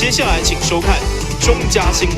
接下来请收看中嘉新闻。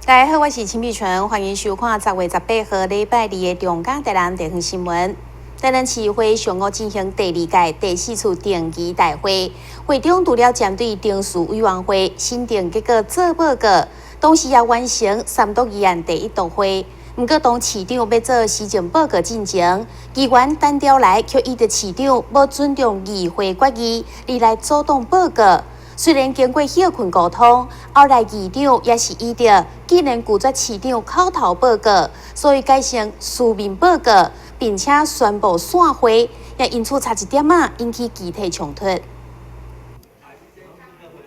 大家好，我是陈碧纯，欢迎收看10月18号礼拜二的中嘉台南地方新闻。台南市议会上午进行第2届第4次定期大会，会中除了针对定数委员会新定结果做报告，同时也完成三读议案第1读会。不过，当市长要做施政报告进前，议员单调来却伊的市长无尊重议会决议，而来主动报告。虽然经过休困沟通，后来议长也是依照既然拒绝市长口头报告，所以改成书面报告，并且宣布散会，也因此差一点引起集体冲突。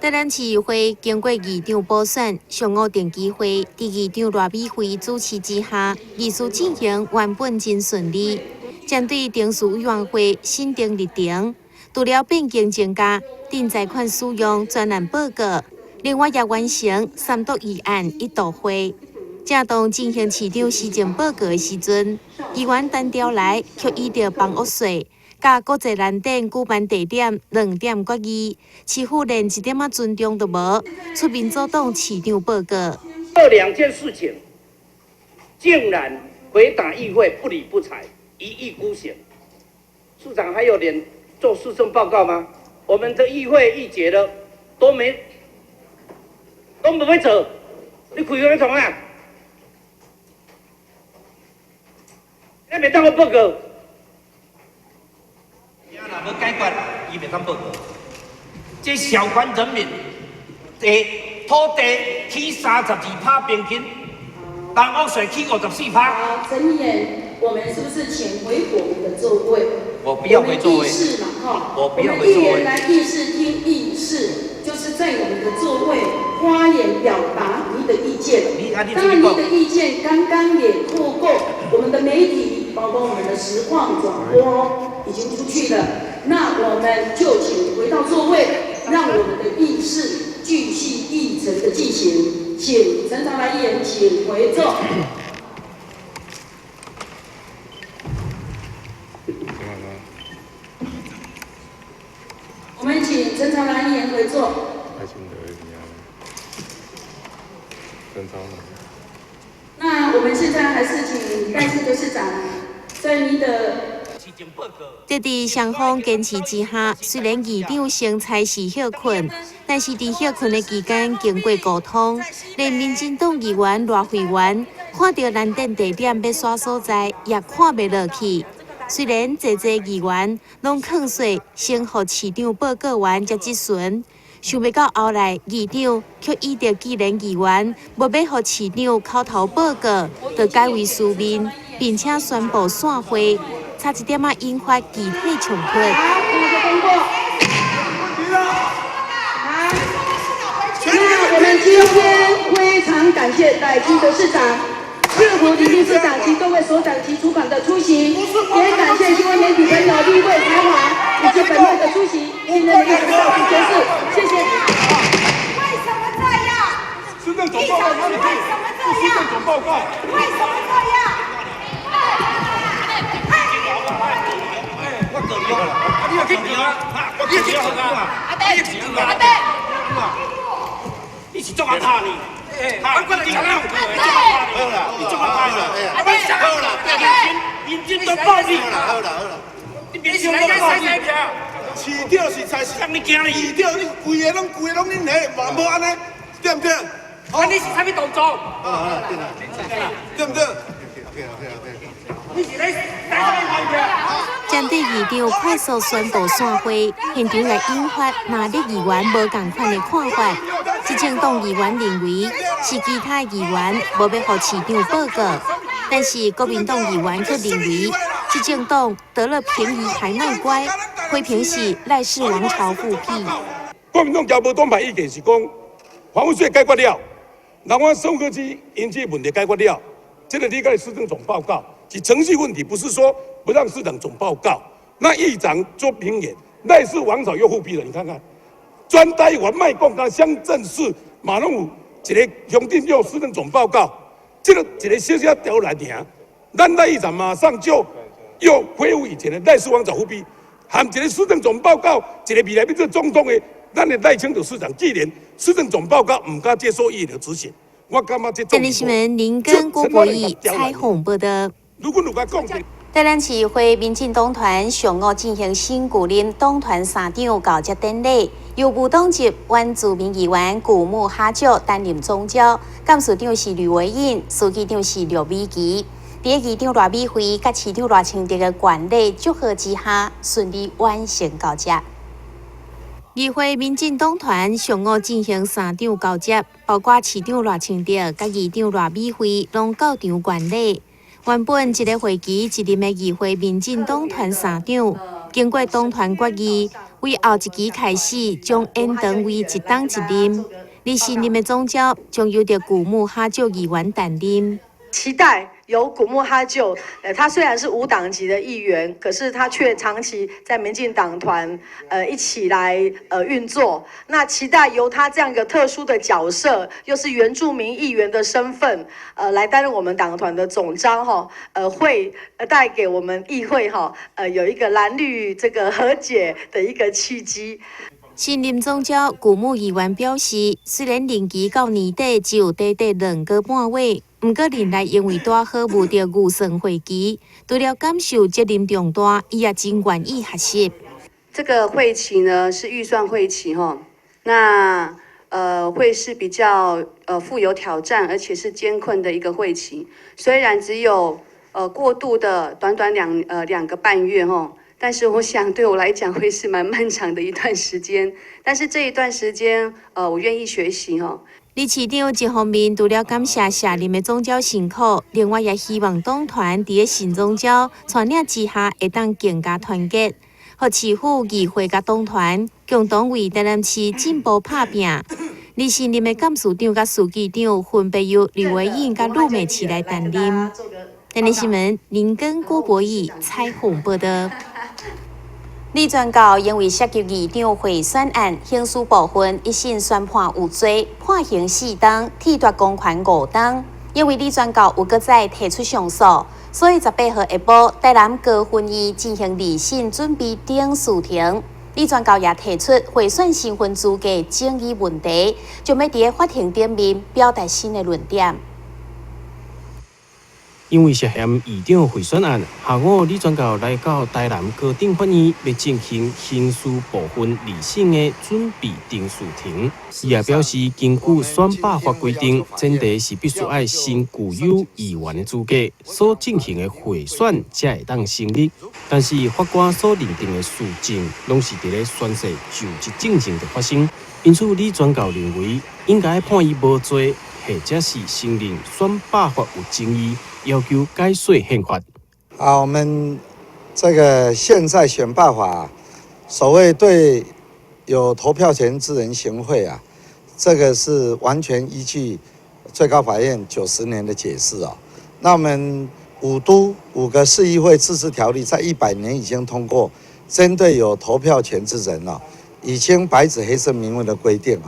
台南市议会经过议长补选，上午定期会伫议长赖美惠主持之下，议事进行原本真顺利。针对定数委员会新定日程，除了变更增加定财款使用专案报告，另外也完成三读议案1读会。正当进行市长施政报告的时阵，议员单调来却依照房屋税、甲国际蓝电举办地点2点决议，市府连一点尊重都无，出面阻挡市长报告。这2件事情竟然回答议会不理不睬，一意孤行。市长还有脸做施政报告吗？我们的议会议决了，都不会走，你开会创啊？你袂当我报告。若要解决，伊袂当报告。这小款人民土地起32%平均，房屋税起54%。好，陈议员，我们是不是请回我们的座位？我不要回座位。议事嘛，哈。我不要我回座位。们议员来议事厅议事，就是在我们的座位发言表达您的意见。当然，您的意见刚刚也透过我们的媒体，包括我们的实况转播已经出去了。那我们就请回到座位，让我们的议事继续议程的进行。请陈长来议员，请回座。我们请陈长兰议员回座。那我们现在还是请戴志德市长在您的。在双方坚持之下，虽然议长先采是休困，但是在休困的期间，经过沟通，连民进党议员赖慧媛看到蓝电地点要刷所在，也看不落去。虽然侪议员拢劝说先予市长报告完才质询，想不到后来议长却依照既然议员无要予市长口头报告，就改为书面，并且宣布散会。差一点引发集体冲突。好，那就通过。好，那我们今天非常感谢赖清德市长、热湖李秘市长及各位所长及主管的出席，也感谢新闻媒体朋友立会采访以及本会的出席，信任的到此结束，谢谢。为什么这样？施政总报告哪里可以？施政总报告。为什么这样？我做了，你要去做啊！我去做啊！阿爹，你是做阿他呢？我管你怎样？好啦，你做阿他啦！阿爹，好啦，认真都报你。好啦，你别想我报你。市长是才是，你惊你？市长你规个拢恁下，无安尼，对不对？啊，你是啥物动作？好，对不对？你是咧哪个方面？针对议长快速宣布散会，现场也引发哪啲议员无同款的看法。执政党议员认为是其他议员无要予市长报告，但是国民党议员却认为执政党得了便宜还卖乖，批评是赖氏王朝复辟。国民党交无党派意见是讲，房屋税解决了，南湾生科区引起问题解决了，这个你该市政总报告。是程序问题，不是说不让市长总报告。那议长做评演，赖氏王朝又复辟了，你看看，全台湾卖讲甲乡镇市嘛拢有一个乡镇有施政总报告，这个一个小小条来尔，咱赖议长马上就又恢复以前的赖世王早复辟，含一个施政总报告，一个未来要做总统的，咱的赖清德市长既然施政总报告唔敢接受伊的执行，我感觉这今日新闻林根郭博义采访报道。如果有甲讲。台南市会民进党团上午进行新古林党团3长交接典礼，由无党籍原住民议员古木哈久担任总召，干事长是吕维印，书记长是廖美琪。在议长赖美惠甲市长赖清德的管理祝贺之下，顺利完成交接。议会民进党团上午进行3场交接，包括市长赖清德甲议长赖美惠拢到场管理。原本一个会期一任的议会民进党团3长，经过党团决议，为后一期开始将延长为1党1任。而新任的总召将由着古木哈久议员担任。期待由古木哈久，他虽然是无党籍的议员，可是他却长期在民进党团一起来运作。那期待由他这样一个特殊的角色，又是原住民议员的身份，来担任我们党团的总召会带给我们议会有一个蓝绿这个和解的一个契机。新任总召古木议员表示，虽然任期到年底只有短短2个半月，不过任内因为大好无着预算会期，除了感受责任重大，伊也真愿意学习。这个会期呢是预算会期那会是比较富有挑战，而且是艰困的一个会期。虽然只有过渡的短2个半月但是我想对我来讲会是蛮漫长的一段时间。但是这一段时间我愿意学习李市长一方面除了感谢下任的总召辛苦，另外也希望党团伫个新总召带领之下，会当更加团结，和市府、议会甲党团共同为台南市进步打拼。而新任的干事长甲书记长分别由吕维印甲陆美琪来担任。台南新闻林根郭博义采访报道。李全教因为涉及议长贿选案，刑事部分一审宣判有罪，判刑4档，褫夺公权5档。因为李全教有搁再提出上诉，所以18号下晡，台南高分院进行2审准备顶诉庭。李全教也提出贿选身份资格争议问题，就要伫法庭顶面表达新的论点。因为涉嫌议长贿选案，下午李全教来到台南高等法院，要进行刑事部分2审的准备定诉庭。伊也表示，根据选罢法规定，前提是必须要先具有议员的资格，所进行的贿选才会当成立。但是法官所认定的事证，拢是伫咧宣誓就职进程就发生，因此李全教认为应该判伊无罪，或者是承认选罢法有争议。要求改写宪法。我们这个现在选罢法，所谓对有投票权之人行贿这个是完全依据最高法院90年的解释那我们5个市议会自治条例在100年已经通过，针对有投票权之人已经白纸黑字明文的规定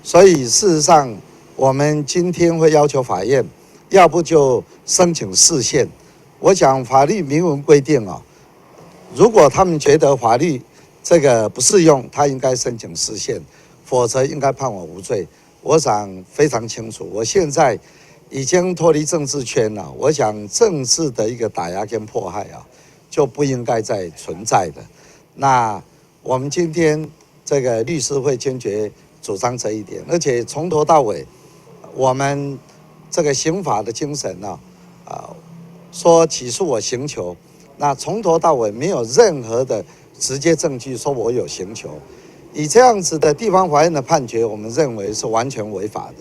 所以事实上，我们今天会要求法院。要不就申请释宪。我讲法律明文规定如果他们觉得法律这个不适用，他应该申请释宪，否则应该判我无罪。我想非常清楚，我现在已经脱离政治圈了。我想政治的一个打压跟迫害就不应该再存在的。那我们今天这个律师会坚决主张这一点，而且从头到尾，我们。这个刑法的精神说起诉我刑求，那从头到尾没有任何的直接证据说我有刑求，以这样子的地方法院的判决，我们认为是完全违法的。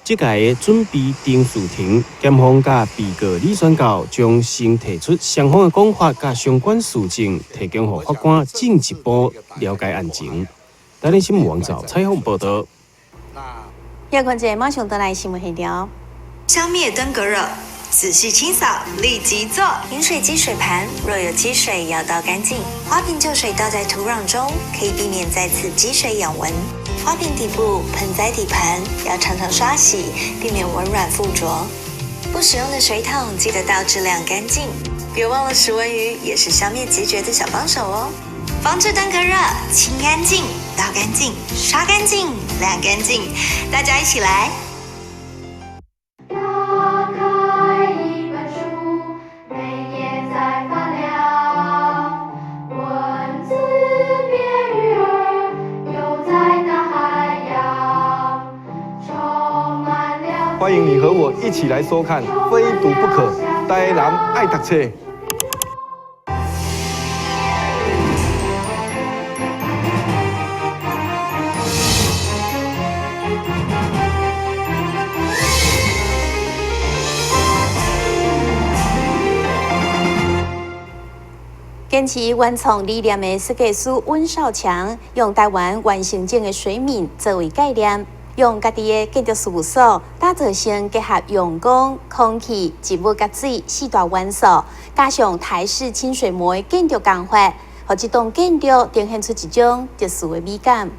这届的准备定诉庭，检方甲被告李全教将先提出双方的讲法甲相关事证，提供予法官进一步了解案情。台南新闻网早采访报道。要看者马上带来新闻细条。消灭登革热。仔细清扫，立即做。饮水机水盘若有积水，要倒干净。花瓶旧水倒在土壤中，可以避免再次积水养蚊。花瓶底部、盆栽底盘要常常刷洗，避免蚊卵附着。不使用的水桶记得倒至晾干净。别忘了食蚊鱼也是消灭孑孓的小帮手哦。防治登革热，清干净、倒干净、刷干净、晾干净，大家一起来。打开一本书，每页在发亮，文字变鱼儿，游在大海洋，充满了。欢迎你和我一起来收看《非读不可》，台南爱读册。坚持原创理念的设计师温少强，用台湾原生种的水敏作为概念，用家己的建筑事务所打造成结合阳光、空气、植物甲水四大元素，加上台式清水模的建筑工法，让这栋建筑呈现出一种特殊的美感。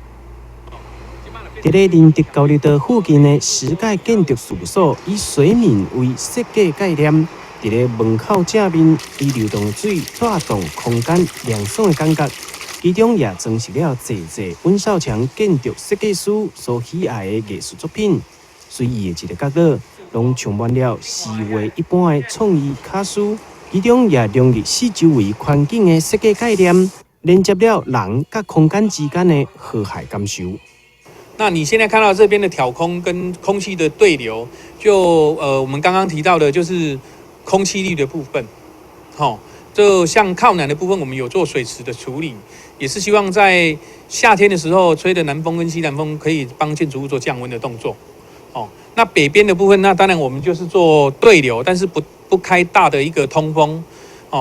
伫咧仁德交流道附近的石盖建筑事务所，以水敏为设计概念。伫咧门口正面，以流动水带动空间凉爽的感觉，其中也装饰了侪温少强建筑设计师所喜爱的艺术作品。随意的一个角落，拢充满了视为一般的创意卡书，其中也融入四周围环境的设计概念，连接了人甲空间之间的和谐感受。那你现在看到这边的挑空跟空气的对流，就我们刚刚提到的，就是空气力的部分，就像靠南的部分，我们有做水池的处理，也是希望在夏天的时候吹的南风跟西南风可以帮建筑物做降温的动作。那北边的部分，那当然我们就是做对流，但是不开大的一个通风。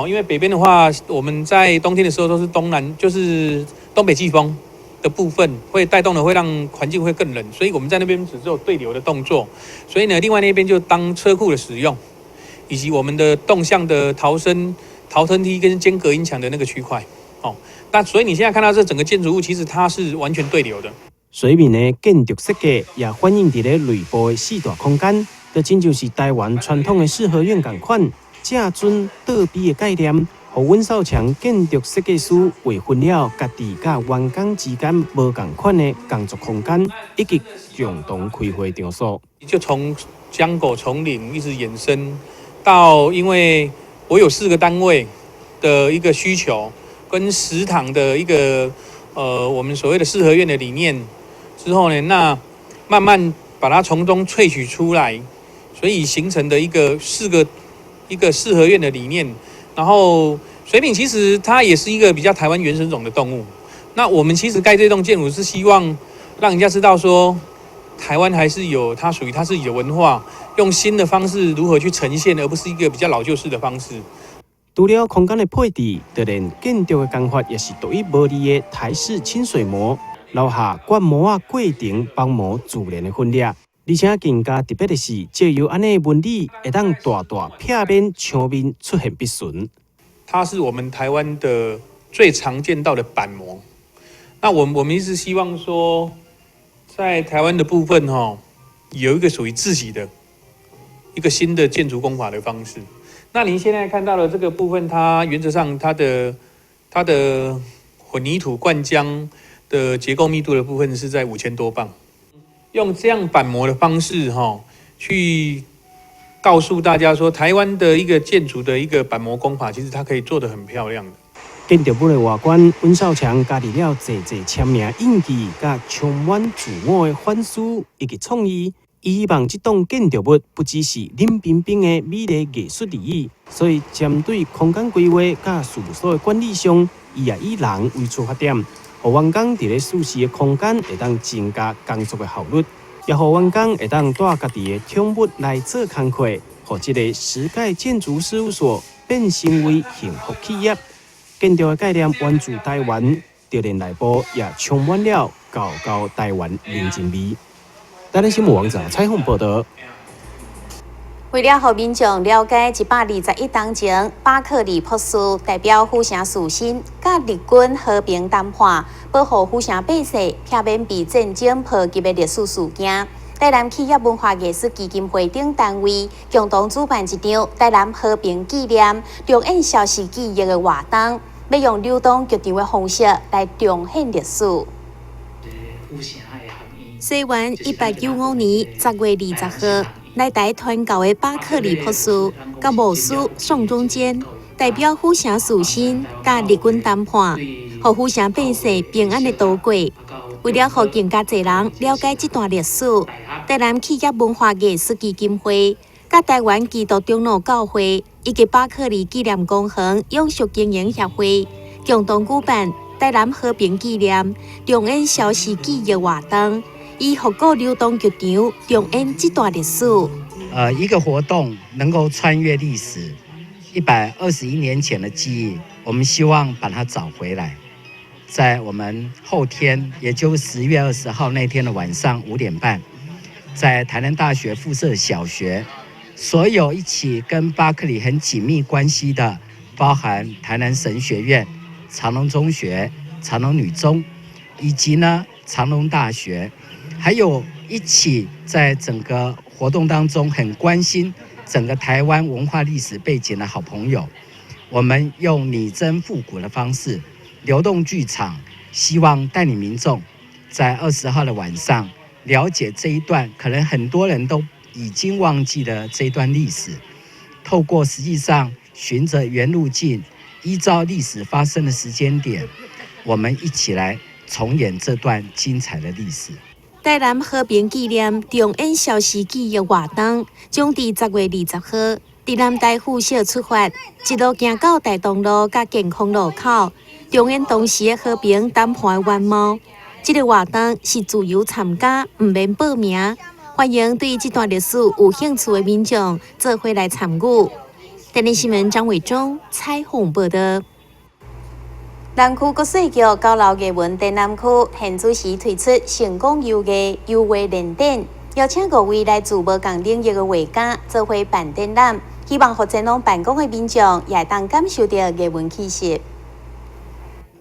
因为北边的话，我们在冬天的时候都是就是东北季风的部分会带动的，会让环境会更冷，所以我们在那边只有对流的动作。所以呢，另外那边就当车库的使用。以及我们的动向的逃生梯跟间隔音墙的那个区块，那所以你现在看到这整个建筑物，其实它是完全对流的。水面的建筑设计也反映伫咧内部的四大空间，就真像是台湾传统的四合院同款，正尊倒逼的概念，互温少强建筑设计师划分了家己甲员工之间无同款的工作空间，以及共同开会场所。就从江狗丛林一直延伸。到，因为我有4个单位的一个需求，跟10堂的一个我们所谓的四合院的理念之后呢，那慢慢把它从中萃取出来，所以形成的一个四合院的理念。然后水品其实它也是一个比较台湾原生种的动物。那我们其实盖这栋建筑是希望让人家知道说，台湾还是有它属于它自己的文化。用新的方式如何去呈现，而不是一个比较老旧式的方式。除了空间的配置，就连建筑的工法也是独一无二的台式清水模，留下灌模啊过程帮模自然的分裂。而且更加特别的是，借由安尼纹理，会当大片面墙面出现笔顺。它是我们台湾的最常见到的板模。那我们一直希望说，在台湾的部分有一个属于自己的。一个新的建筑工法的方式。那您现在看到的这个部分，它原则上它的混凝土灌浆的结构密度的部分是在5000多磅。用这样板模的方式去告诉大家说，台湾的一个建筑的一个板模工法，其实它可以做得很漂亮的。建筑物的外观，温少强加入了侪签名印记，甲充满自我的反思以及创意。伊希望这栋建筑物不只是冷冰冰的美丽艺术而已，所以针对空间规划甲事务所的管理上，伊也以人为出发点，互员工伫咧舒适的空间会当增加工作的效率，也互员工会当带家己的宠物来做工课，互这个石盖建筑事务所变成为幸福企业。建筑的概念源自台湾，就连内部也充满了高台湾人情味。台南新闻网站采访报道。为了让民众了解121当前巴克利博士代表府城士绅甲日军和平谈判，保护府城百姓避免被战争波及的历史事件，台南企业文化艺术基金会等单位共同主办一场台南和平纪念重演消逝记忆的活动，要用流动剧场的方式来重现历史。西元1895年10月20号。来台传教的巴克利博士甲牧师宋中坚代表府城士绅甲日军谈判，让府城百姓平安的度过。为了让更加侪人了解这段历史，台南企业文化艺术基金会、甲台湾基督长老教会以及巴克利纪念工行永续经营协会共同举办台南和平纪念重演消逝记忆活动。以复古流动剧场重演这段历史。一个活动能够穿越历史121年前的记忆，我们希望把它找回来。在我们后天，也就是10月20号那天的晚上5点半，在台南大学附设小学，所有一起跟巴克利很紧密关系的，包含台南神学院、长隆中学、长隆女中，以及呢长隆大学。还有一起在整个活动当中很关心整个台湾文化历史背景的好朋友，我们用拟真复古的方式，流动剧场，希望带领民众在20号的晚上了解这一段可能很多人都已经忘记的这一段历史，透过实际上循着原路径，依照历史发生的时间点，我们一起来重演这段精彩的历史。台南和平纪念重演消逝记忆活动，将伫10月20号，伫南台附小出发，一路行到大东路甲健康路口，重演当时的和平谈判的原貌。这个活动是自由参加，唔免报名，欢迎对这段历史有兴趣的民众做伙来参与。台南新闻张伟忠采访报道。南区国税局高楼艺文台南区现主时推出成功优艺优惠联展，邀请各位来自无同领域的画家做伙办展览，希望让前往办公的民众也当感受到艺文气息。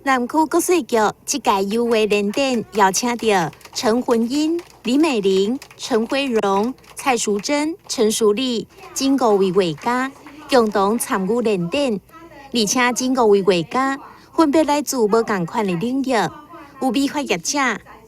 南区国税局这届优惠联展邀请到陈婚英、李美玲、陈辉荣、蔡淑珍、陈淑丽经5位画家共同参与联展，而且经5位画家分别来自无同款的领域，有美发业者、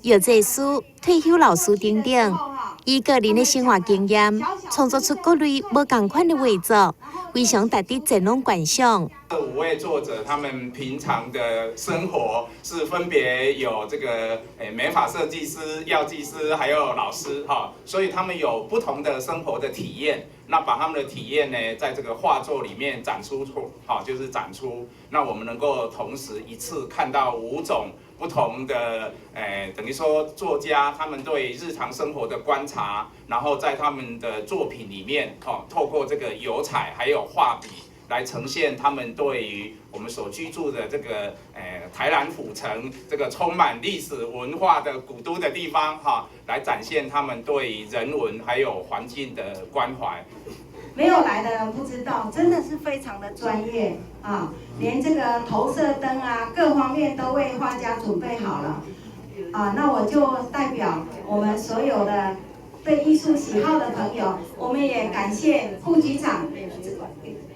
药剂师、退休老师等等，以个人的生活经验创作出各类无同款的画作，非常值得前往观赏。这5位作者，他们平常的生活是分别有这个美发设计师、药剂师，还有老师哈，所以他们有不同的生活的体验。那把他们的体验呢，在这个画作里面展出出，好，就是展出。那我们能够同时一次看到5种不同的，等于说作家他们对日常生活的观察，然后在他们的作品里面，透过这个油彩还有画笔，来呈现他们对于我们所居住的这个台南府城这个充满历史文化的古都的地方哈，来展现他们对人文还有环境的关怀。没有来的人不知道，真的是非常的专业啊，连这个投射灯啊各方面都为画家准备好了啊。那我就代表我们所有的对艺术喜好的朋友，我们也感谢副局长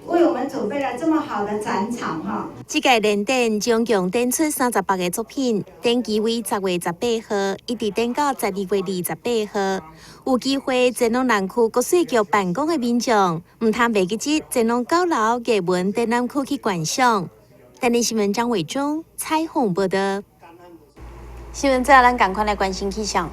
为我们准备了这么好的展场哈。这届联展总共展出38个作品，展期为10月18号，一直展到12月28号。有机会前往南区国税局办公的民众，唔通袂记得前往高楼艺文台南区去观赏。台南新闻张伟忠采访报道。新闻之后，咱赶快来关心气象。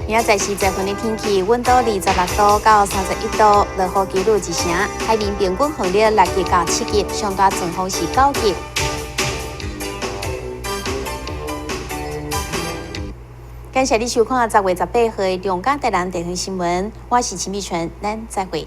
明仔载是10分的天气，温度26度到31度，落雨几率1成，海面平均风力6级到7级，上大阵风是9级。感谢你收看10月18号的中港台南地方新闻，我是陈美纯，咱再会。